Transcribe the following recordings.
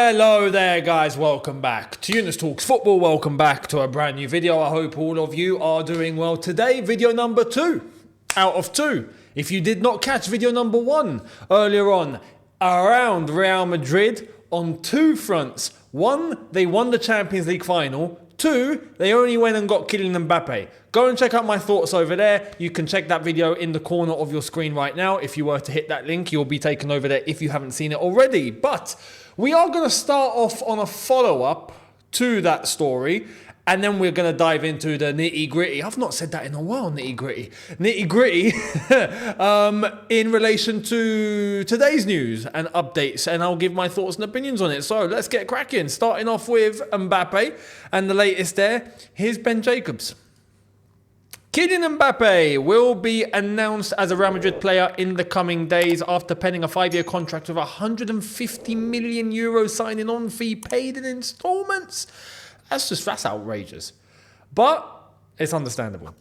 Hello there guys, welcome back to Younes Talks Football, welcome back to a brand new video. I hope all of you are doing well today. Video number 2 out of 2. If you did not catch video number 1 earlier on around Real Madrid on 2 fronts. 1, they won the Champions League final. 2, they only went and got Kylian Mbappe. Go and check out my thoughts over there. You can check that video in the corner of your screen right now. If you were to hit that link, you'll be taken over there if you haven't seen it already. But we are going to start off on a follow-up to that story, and then we're going to dive into the nitty-gritty. I've not said that in a while, nitty-gritty. Nitty-gritty in relation to today's news and updates, and I'll give my thoughts and opinions on it. So let's get cracking. Starting off with Mbappe and the latest there. Here's Ben Jacobs. Kylian Mbappe will be announced as a Real Madrid player in the coming days after penning a 5-year contract with a €150 million signing on fee paid in installments. That's outrageous. But it's understandable.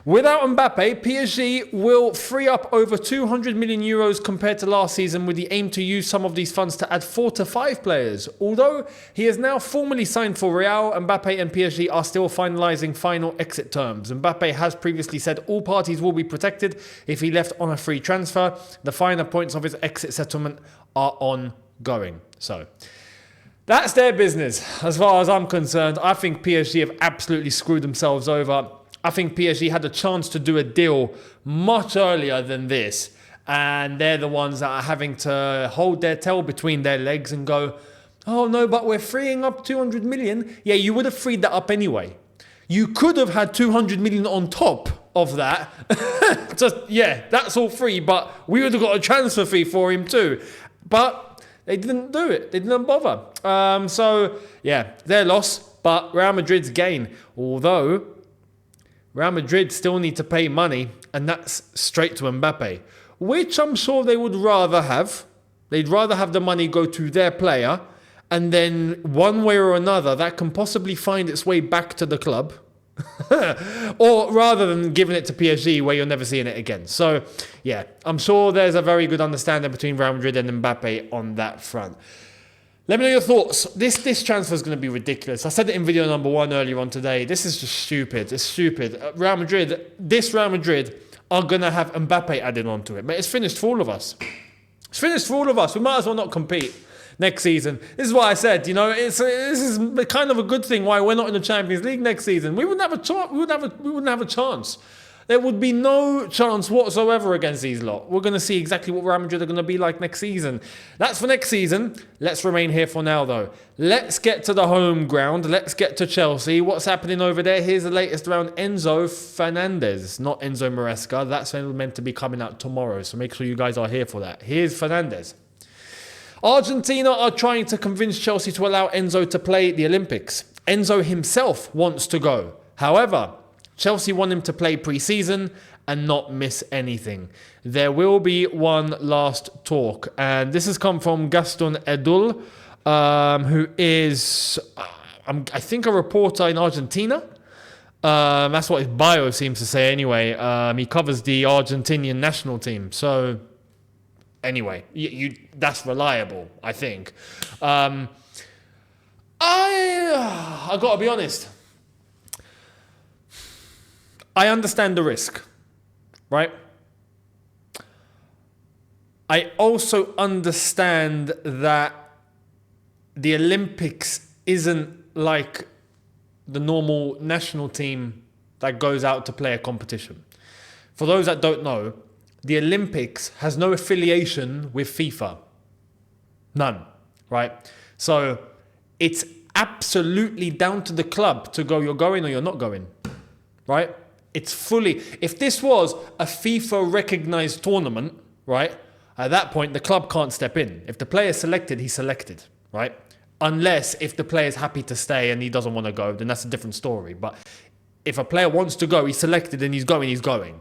Without Mbappe, PSG will free up over €200 million compared to last season, with the aim to use some of these funds to add 4 to 5 players. Although he is now formally signed for Real, Mbappe and PSG are still finalising final exit terms. Mbappe has previously said all parties will be protected if he left on a free transfer. The finer points of his exit settlement are ongoing. So that's their business. As far as I'm concerned, I think PSG have absolutely screwed themselves over. I think PSG had a chance to do a deal much earlier than this, and they're the ones that are having to hold their tail between their legs and go, oh no, but we're freeing up 200 million. Yeah, you would have freed that up anyway. You could have had 200 million on top of that. Just, yeah, that's all free, but we would have got a transfer fee for him too. But they didn't do it. They didn't bother. So, yeah, their loss, but Real Madrid's gain. Although, Real Madrid still need to pay money, and that's straight to Mbappe, which I'm sure they would rather have. They'd rather have the money go to their player, and then one way or another, that can possibly find its way back to the club. Or rather than giving it to PSG where you're never seeing it again. So, yeah, I'm sure there's a very good understanding between Real Madrid and Mbappe on that front. Let me know your thoughts. This transfer is going to be ridiculous. I said it in video number 1 earlier on today. This is just stupid. It's stupid. Real Madrid are going to have Mbappe added onto it. But it's finished for all of us. It's finished for all of us. We might as well not compete next season. This is why I said, this is kind of a good thing why we're not in the Champions League next season. We wouldn't have a chance. We wouldn't have a chance. There would be no chance whatsoever against these lot. We're going to see exactly what Real Madrid are going to be like next season. That's for next season. Let's remain here for now, though. Let's get to the home ground. Let's get to Chelsea. What's happening over there? Here's the latest around Enzo Fernandez, not Enzo Maresca. That's meant to be coming out tomorrow, so make sure you guys are here for that. Here's Fernandez. Argentina are trying to convince Chelsea to allow Enzo to play the Olympics. Enzo himself wants to go. However, Chelsea want him to play pre-season and not miss anything. There will be one last talk. And this has come from Gaston Edul, who is, I think, a reporter in Argentina. That's what his bio seems to say anyway. He covers the Argentinian national team. So anyway, that's reliable, I think. I got to be honest. I understand the risk, right? I also understand that the Olympics isn't like the normal national team that goes out to play a competition. For those that don't know, the Olympics has no affiliation with FIFA. None, right? So it's absolutely down to the club to go, you're going or you're not going, right? It's fully, if this was a FIFA recognized tournament, right? At that point, the club can't step in. If the player's selected, he's selected, right? Unless if the player's happy to stay and he doesn't want to go, then that's a different story. But if a player wants to go, he's selected and he's going, he's going.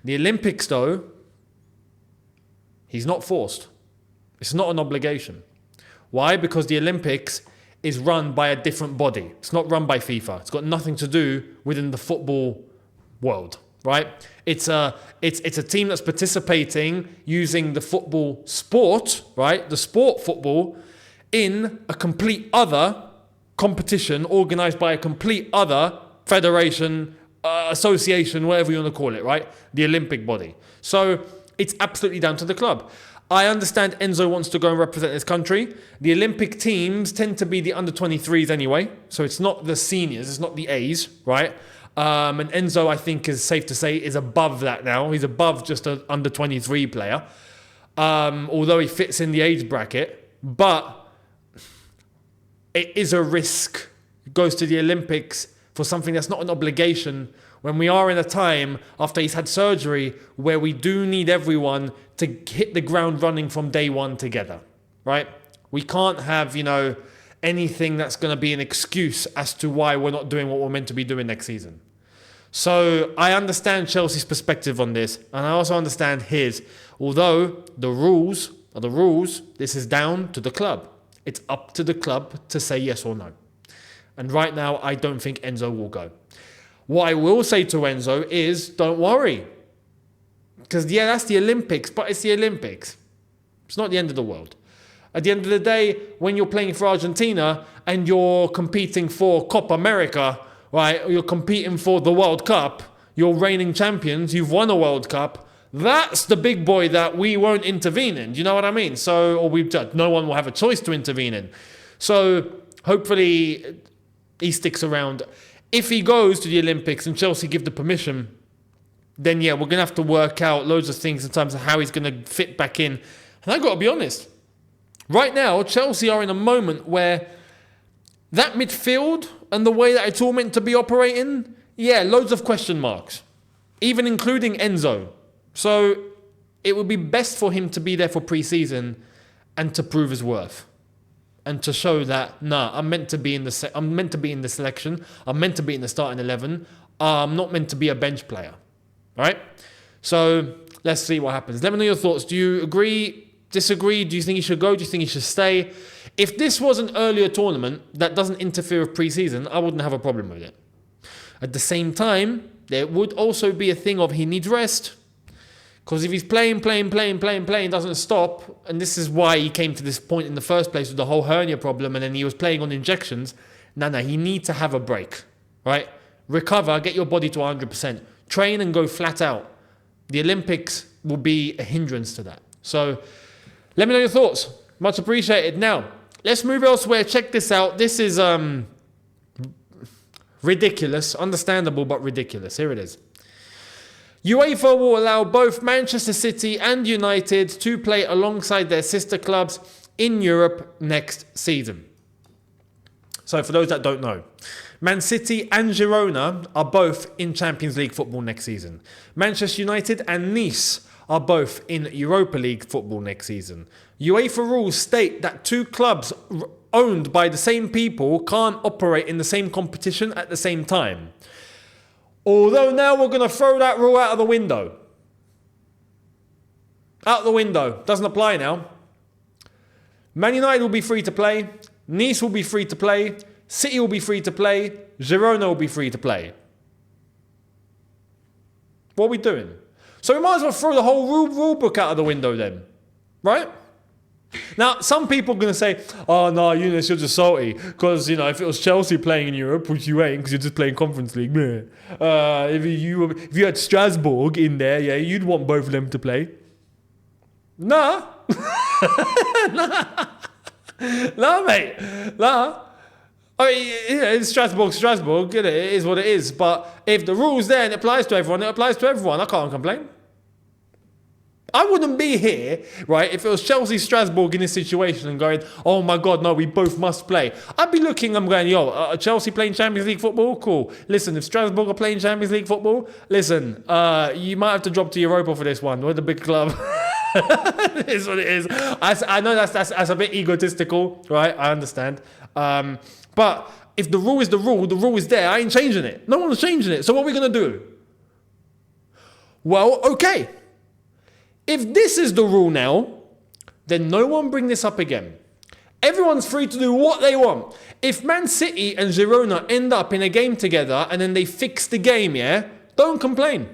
The Olympics, though, he's not forced. It's not an obligation. Why? Because the Olympics is run by a different body. It's not run by FIFA. It's got nothing to do within the football world, right? It's a team that's participating using the football sport, right? The sport football in a complete other competition organised by a complete other federation, association, whatever you want to call it, right? The Olympic body. So it's absolutely down to the club. I understand Enzo wants to go and represent his country. The Olympic teams tend to be the under-23s anyway. So it's not the seniors, it's not the A's, right? And Enzo, I think, is safe to say, is above that now. He's above just an under-23 player. Although he fits in the age bracket. But it is a risk. It goes to the Olympics for something that's not an obligation when we are in a time after he's had surgery where we do need everyone to hit the ground running from day one together, right? We can't have, anything that's going to be an excuse as to why we're not doing what we're meant to be doing next season. So I understand Chelsea's perspective on this, and I also understand his. Although the rules are the rules, this is down to the club. It's up to the club to say yes or no. And right now, I don't think Enzo will go. What I will say to Enzo is, don't worry. Because, yeah, that's the Olympics, but it's the Olympics. It's not the end of the world. At the end of the day, when you're playing for Argentina and you're competing for Copa America, right, or you're competing for the World Cup, you're reigning champions, you've won a World Cup, that's the big boy that we won't intervene in. Do you know what I mean? So, no one will have a choice to intervene in. So, hopefully, he sticks around. If he goes to the Olympics and Chelsea give the permission, then yeah, we're going to have to work out loads of things in terms of how he's going to fit back in. And I've got to be honest. Right now, Chelsea are in a moment where that midfield and the way that it's all meant to be operating, yeah, loads of question marks. Even including Enzo. So it would be best for him to be there for pre-season and to prove his worth. And to show that, I'm meant to be in the selection. I'm meant to be in the starting 11. I'm not meant to be a bench player. Right? So let's see what happens. Let me know your thoughts. Do you agree? Disagree? Do you think he should go? Do you think he should stay? If this was an earlier tournament that doesn't interfere with pre-season, I wouldn't have a problem with it. At the same time, there would also be a thing of he needs rest. Because if he's playing, doesn't stop, and this is why he came to this point in the first place with the whole hernia problem, and then he was playing on injections, he needs to have a break, right? Recover, get your body to 100%. Train and go flat out. The Olympics will be a hindrance to that. So, let me know your thoughts. Much appreciated. Now, let's move elsewhere. Check this out. This is ridiculous. Understandable, but ridiculous. Here it is. UEFA will allow both Manchester City and United to play alongside their sister clubs in Europe next season. So for those that don't know, Man City and Girona are both in Champions League football next season. Manchester United and Nice are both in Europa League football next season. UEFA rules state that two clubs owned by the same people can't operate in the same competition at the same time. Although now we're going to throw that rule out of the window. Out the window. Doesn't apply now. Man United will be free to play. Nice will be free to play. City will be free to play. Girona will be free to play. What are we doing? So we might as well throw the whole rule book out of the window then. Right? Now, some people are going to say, oh, no, Younes, you're just salty. Because, if it was Chelsea playing in Europe, which you ain't because you're just playing Conference League. If you had Strasbourg in there, yeah, you'd want both of them to play. Nah. Nah, mate. Nah. I mean, it's Strasbourg, it is what it is. But if the rule's there and it applies to everyone, it applies to everyone. I can't complain. I wouldn't be here, right, if it was Chelsea Strasbourg in this situation and going, oh my God, no, we both must play. I'd be looking, I'm going, Chelsea playing Champions League football? Cool. Listen, if Strasbourg are playing Champions League football, listen, you might have to drop to Europa for this one. We're the big club. It is what it is. I know that's a bit egotistical, right? I understand. But if the rule is there. I ain't changing it. No one's changing it. So what are we going to do? Well, okay. If this is the rule now, then no one bring this up again. Everyone's free to do what they want. If Man City and Girona end up in a game together and then they fix the game, yeah, don't complain.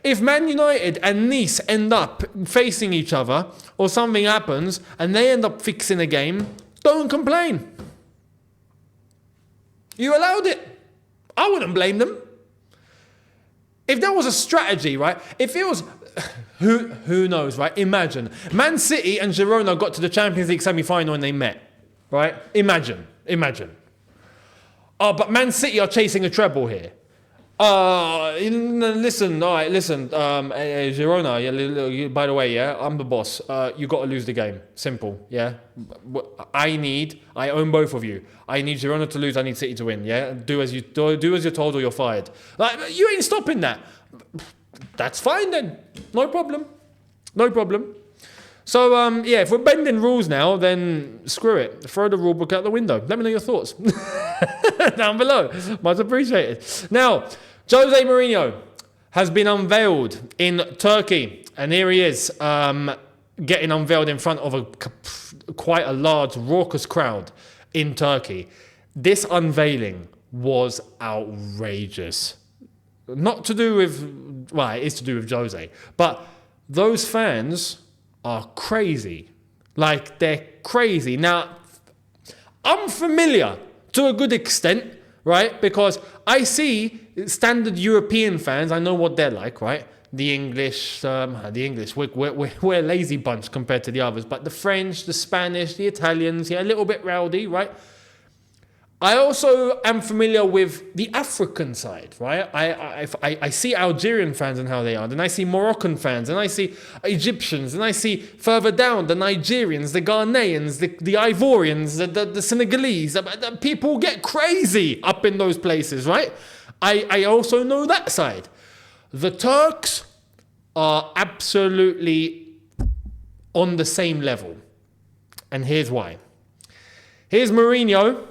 If Man United and Nice end up facing each other or something happens and they end up fixing a game, don't complain. You allowed it. I wouldn't blame them. If that was a strategy, right? If it was, who knows, right? Imagine Man City and Girona got to the Champions League semi-final and they met, right? Imagine. Oh, but Man City are chasing a treble here. Listen, Girona, by the way, yeah, I'm the boss. You got to lose the game. Simple, yeah. I own both of you. I need Girona to lose, I need City to win, yeah. Do as you're told or you're fired. Like, you ain't stopping that. That's fine then. No problem. So, if we're bending rules now, then screw it. Throw the rule book out the window. Let me know your thoughts down below. Much appreciated. Now, Jose Mourinho has been unveiled in Turkey. And here he is, getting unveiled in front of quite a large, raucous crowd in Turkey. This unveiling was outrageous. Not to do with, well, it is to do with Jose. But those fans are crazy. Like, they're crazy. Now, I'm familiar to a good extent, right? Because I see standard European fans. I know what they're like, right? The English, we're a lazy bunch compared to the others. But the French, the Spanish, the Italians, yeah, a little bit rowdy, right? I also am familiar with the African side, right? I see Algerian fans and how they are. Then I see Moroccan fans, and I see Egyptians, and I see further down the Nigerians, the Ghanaians, the Ivorians, the Senegalese. The people get crazy up in those places, right? I also know that side. The Turks are absolutely on the same level. And here's why. Here's Mourinho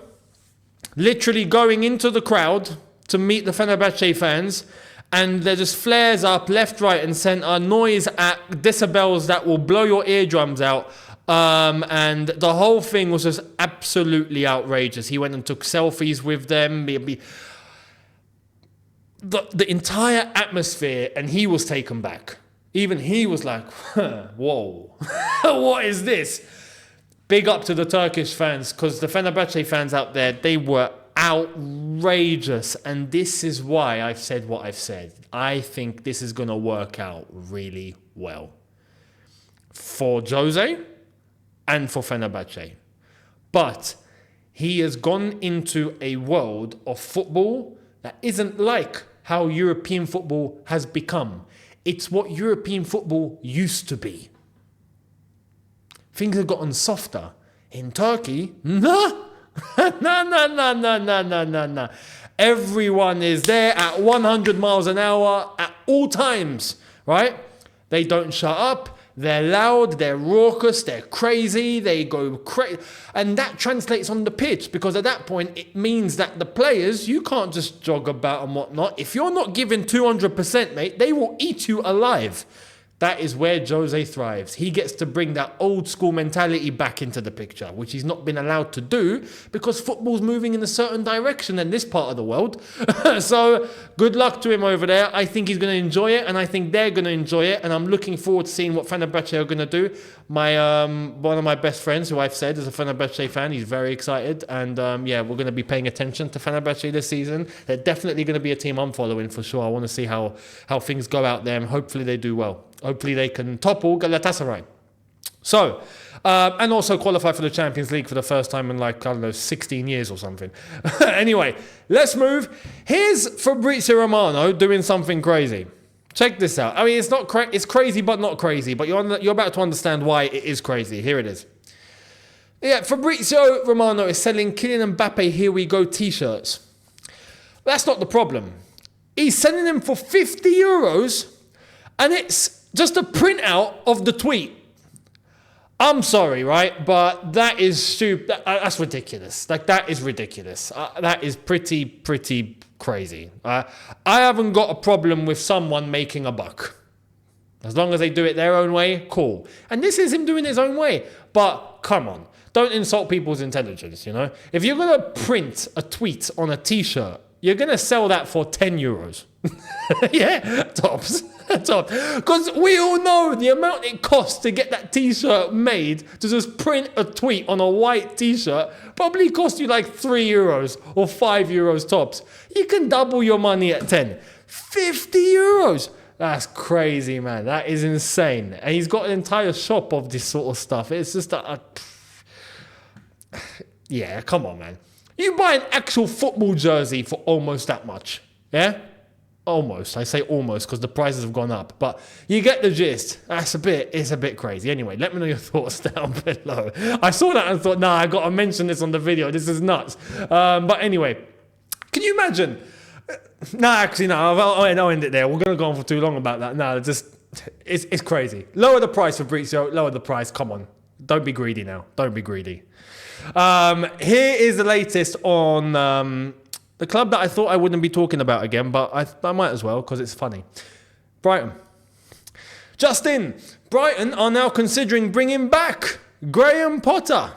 literally going into the crowd to meet the Fenerbahce fans, and there just flares up left, right and centre, noise at decibels that will blow your eardrums out. And the whole thing was just absolutely outrageous. He went and took selfies with them. The entire atmosphere, and he was taken back. Even he was like, whoa, what is this? Big up to the Turkish fans, because the Fenerbahce fans out there, they were outrageous. And this is why I've said what I've said. I think this is going to work out really well for Jose and for Fenerbahce. But he has gone into a world of football that isn't like how European football has become. It's what European football used to be. Things have gotten softer. In Turkey, no. Everyone is there at 100 miles an hour at all times, right? They don't shut up. They're loud, they're raucous, they're crazy, they go crazy. And that translates on the pitch, because at that point, it means that the players, you can't just jog about and whatnot. If you're not giving 200%, mate, they will eat you alive. That is where Jose thrives. He gets to bring that old school mentality back into the picture, which he's not been allowed to do because football's moving in a certain direction in this part of the world. So good luck to him over there. I think he's going to enjoy it, and I think they're going to enjoy it, and I'm looking forward to seeing what Fenerbahce are going to do. One of my best friends, who I've said is a Fenerbahce fan, he's very excited, and we're going to be paying attention to Fenerbahce this season. They're definitely going to be a team I'm following for sure. I want to see how things go out there, and hopefully they do well. Hopefully they can topple Galatasaray. So, and also qualify for the Champions League for the first time in 16 years or something. Anyway, let's move. Here's Fabrizio Romano doing something crazy. Check this out. I mean, it's not it's crazy, but not crazy. But you're about to understand why it is crazy. Here it is. Yeah, Fabrizio Romano is selling Kylian Mbappe Here We Go t-shirts. That's not the problem. He's selling them for €50, and it's just a printout of the tweet. I'm sorry, right? But that is stupid. That's ridiculous. That is ridiculous. That is pretty crazy. I haven't got a problem with someone making a buck. As long as they do it their own way, cool. And this is him doing his own way. But come on. Don't insult people's intelligence, you know? If you're going to print a tweet on a t-shirt, you're going to sell that for 10 euros. Yeah, tops. Top. Because we all know the amount it costs to get that t-shirt made, to just print a tweet on a white t-shirt, probably cost you like 3 euros or 5 euros tops. You can double your money at 10. 50 euros. That's crazy, man. That is insane. And he's got an entire shop of this sort of stuff. It's just yeah, come on, man. You buy an actual football jersey for almost that much. Yeah? Almost. I say almost because the prices have gone up. But you get the gist. It's a bit crazy. Anyway, let me know your thoughts down below. I saw that and thought, I got to mention this on the video. This is nuts. But anyway, can you imagine? Actually, no. I'll end it there. We're going to go on for too long about that. No, it's crazy. Lower the price, Fabrizio. Lower the price. Come on. Don't be greedy now. Don't be greedy. Here is the latest on the club that I thought I wouldn't be talking about again, but I might as well because it's funny. Brighton. Justin, Brighton are now considering bringing back Graham Potter.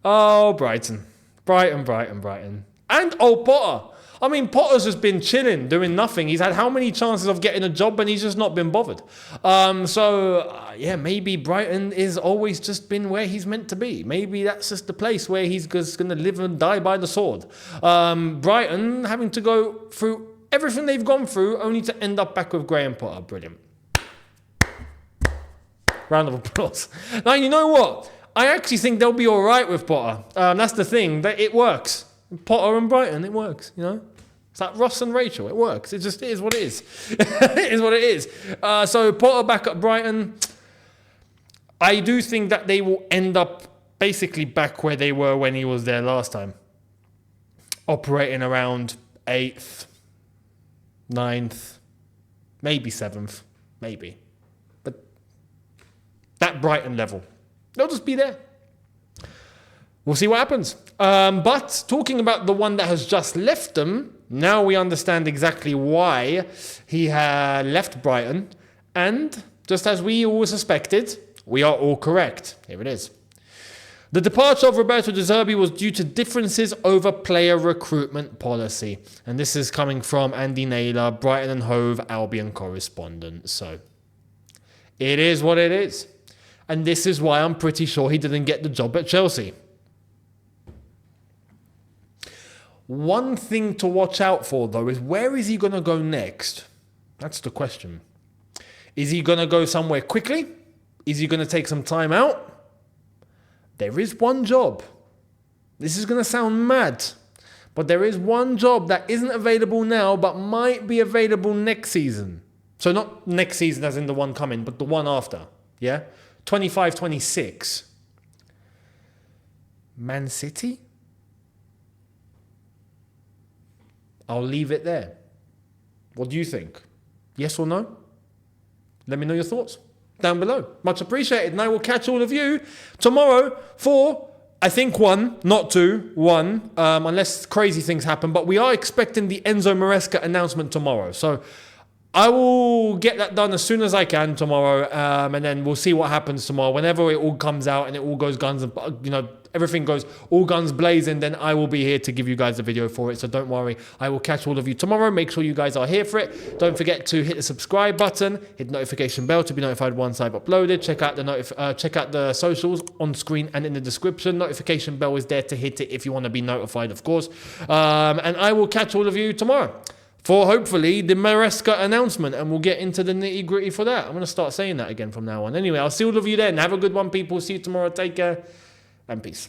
Oh, Brighton. Brighton. And old Potter. I mean, Potter's just been chilling, doing nothing. He's had how many chances of getting a job and he's just not been bothered. Yeah, maybe Brighton is always just been where he's meant to be. Maybe that's just the place where he's just going to live and die by the sword. Brighton having to go through everything they've gone through only to end up back with Graham Potter. Brilliant. Round of applause. Now, you know what? I actually think they'll be all right with Potter. That's the thing. It works. Potter and Brighton, it works, you know? It's like Ross and Rachel, it works. It just is what it is. It is what it is. So Potter back at Brighton. I do think that they will end up basically back where they were when he was there last time. Operating around 8th, 9th, maybe 7th, maybe. But that Brighton level, they'll just be there. We'll see what happens. But talking about the one that has just left them, now we understand exactly why he had left Brighton. And just as we all suspected, we are all correct. Here it is. The departure of Roberto De Zerbi was due to differences over player recruitment policy. And this is coming from Andy Naylor, Brighton and Hove Albion correspondent. So it is what it is. And this is why I'm pretty sure he didn't get the job at Chelsea. One thing to watch out for, though, is where is he going to go next? That's the question. Is he going to go somewhere quickly? Is he going to take some time out? There is one job. This is going to sound mad, but there is one job that isn't available now, but might be available next season. So not next season as in the one coming, but the one after. Yeah? 25-26. Man City? I'll leave it there. What do you think? Yes or no? Let me know your thoughts down below. Much appreciated. And I will catch all of you tomorrow for, I think, 1, not 2, 1, unless crazy things happen. But we are expecting the Enzo Maresca announcement tomorrow. So I will get that done as soon as I can tomorrow. And then we'll see what happens tomorrow. Whenever it all comes out and it all goes guns, everything goes all guns blazing, then I will be here to give you guys the video for it. So don't worry. I will catch all of you tomorrow. Make sure you guys are here for it. Don't forget to hit the subscribe button, hit the notification bell to be notified once I've uploaded. Check out the socials on screen and in the description. Notification bell is there to hit it if you want to be notified, of course. And I will catch all of you tomorrow for hopefully the Maresca announcement, and we'll get into the nitty gritty for that. I'm going to start saying that again from now on. Anyway, I'll see all of you then. Have a good one, people. See you tomorrow. Take care. And peace.